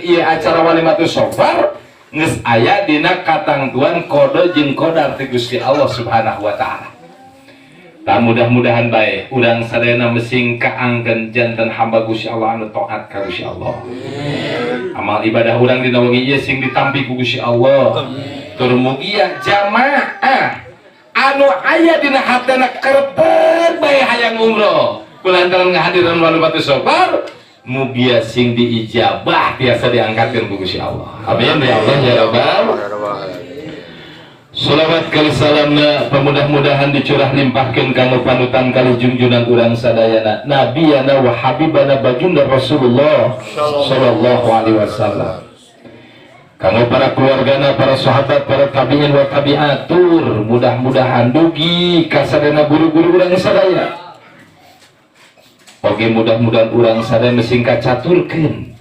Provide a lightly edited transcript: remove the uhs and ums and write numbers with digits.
ieu acara walimatus sofar geus aya dina katangtuan kodo jeung qadar ti Gusti Allah Subhanahu wa taala. Tak mudah-mudahan baik urang sadayana mesing kaangkeun janten hamba Gusti Allah anu taat ka Gusti Allah. Amal ibadah urang dina wengi ieu sing ditampi ku Gusti Allah. Tur mugia jamaah anu aya dina hatena kerep bae hayang umroh kulantaran ngahadiran walimatus sofar mugia sing diijabah biasa diangkatkeun ku Gusti Allah. Amin ya Allah ya Rabbal. Shalawat kali salamna pemudah-mudahan dicurah limpahkeun kanggo panutan kali junjunan urang sadayana nabiyana wa habibana baginda Rasulullah sallallahu alaihi wasallam. Kanggo para keluargana, para sahabat, para tabi'in wa tabi'atur, mudah-mudahan dugi kasadana guru-guru urang sadaya. Oge mudah-mudahan urang sadaya mesing kacaturkeun